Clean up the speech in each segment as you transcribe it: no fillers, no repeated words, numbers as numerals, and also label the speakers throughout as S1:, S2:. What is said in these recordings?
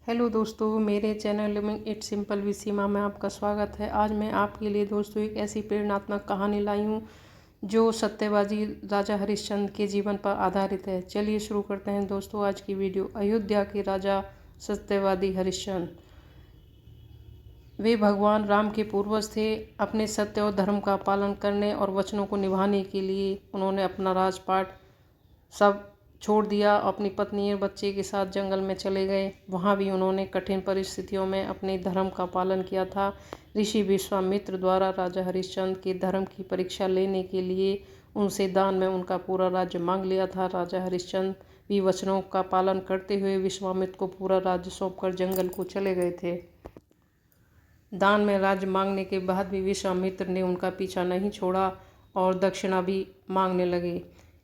S1: Hello दोस्तों, मेरे channel living it simple with Seema में आपका स्वागत है। आज मैं आपके लिए दोस्तों एक ऐसी प्रेरणात्मक कहानी लाई हूँ जो सत्यवादी राजा हरिश्चंद्र के जीवन पर आधारित है। चलिए शुरू करते हैं दोस्तों आज की वीडियो। अयोध्या के राजा सत्यवादी हरिश्चंद्र वे भगवान राम के पूर्वज थे। अपने सत्य और धर्म का पालन करने और वचनों को निभाने के लिए उन्होंने अपना राजपाट सब छोड़ दिया। अपनी पत्नी और बच्चे के साथ जंगल में चले गए। वहाँ भी उन्होंने कठिन परिस्थितियों में अपने धर्म का पालन किया था। ऋषि विश्वामित्र द्वारा राजा हरिश्चंद्र के धर्म की परीक्षा लेने के लिए उनसे दान में उनका पूरा राज्य मांग लिया था। राजा हरिश्चंद्र भी वचनों का पालन करते हुए विश्वामित्र को पूरा राज्य सौंपकर जंगल को चले गए थे। दान में राज्य मांगने के बाद भी विश्वामित्र ने उनका पीछा नहीं छोड़ा और दक्षिणा भी मांगने लगे।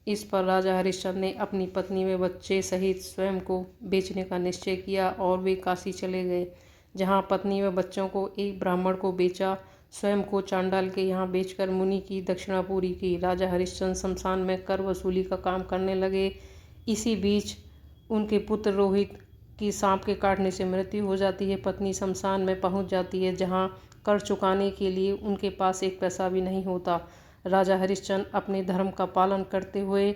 S1: इस पर राजा हरिश्चंद्र ने अपनी पत्नी व बच्चे सहित स्वयं को बेचने का निश्चय किया और वे काशी चले गए, जहां पत्नी व बच्चों को एक ब्राह्मण को बेचा। स्वयं को चांडाल के यहाँ बेचकर मुनि की दक्षिणा पूरी की। राजा हरिश्चंद्र शमशान में कर वसूली का काम करने लगे। इसी बीच उनके पुत्र रोहित की सांप के काटने से मृत्यु हो जाती है। पत्नी शमशान में पहुंच जाती है, जहां कर चुकाने के लिए उनके पास एक पैसा भी नहीं होता। राजा हरिश्चंद्र अपने धर्म का पालन करते हुए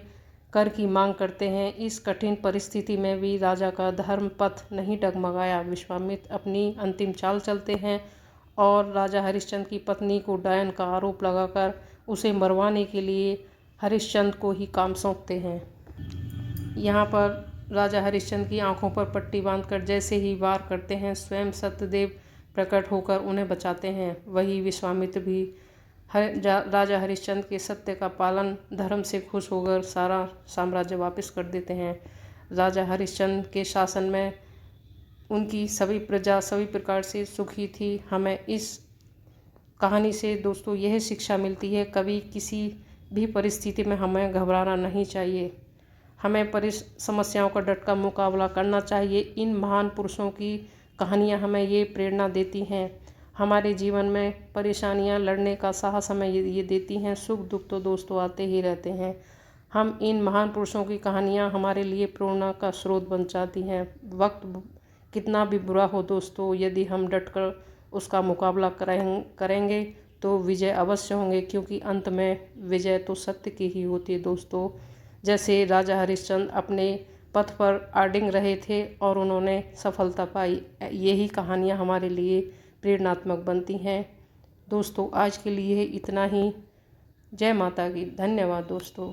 S1: कर की मांग करते हैं। इस कठिन परिस्थिति में भी राजा का धर्म पथ नहीं डगमगाया। विश्वामित्र अपनी अंतिम चाल चलते हैं और राजा हरिश्चंद्र की पत्नी को डायन का आरोप लगाकर उसे मरवाने के लिए हरिश्चंद्र को ही काम सौंपते हैं। यहाँ पर राजा हरिश्चंद्र की आंखों पर पट्टी बांधकर जैसे ही वार करते हैं, स्वयं सत्यदेव प्रकट होकर उन्हें बचाते हैं। वही विश्वामित्र भी राजा हरिश्चंद्र के सत्य का पालन धर्म से खुश होकर सारा साम्राज्य वापस कर देते हैं। राजा हरिश्चंद्र के शासन में उनकी सभी प्रजा सभी प्रकार से सुखी थी। हमें इस कहानी से दोस्तों यह शिक्षा मिलती है, कभी किसी भी परिस्थिति में हमें घबराना नहीं चाहिए। हमें समस्याओं का डट कर मुकाबला करना चाहिए। इन महान पुरुषों की कहानियाँ हमें ये प्रेरणा देती हैं। हमारे जीवन में परेशानियां लड़ने का साहस हमें ये देती हैं। सुख दुख तो दोस्तों आते ही रहते हैं। हम इन महान पुरुषों की कहानियां हमारे लिए प्रेरणा का स्रोत बन जाती हैं। वक्त कितना भी बुरा हो दोस्तों, यदि हम डटकर उसका मुकाबला करेंगे तो विजय अवश्य होंगे, क्योंकि अंत में विजय तो सत्य की ही होती है दोस्तों। जैसे राजा हरिश्चंद्र अपने पथ पर अडिग रहे थे और उन्होंने सफलता पाई। यही कहानियाँ हमारे लिए प्रेरणात्मक बनती हैं। दोस्तों आज के लिए इतना ही। जय माता की। धन्यवाद दोस्तों।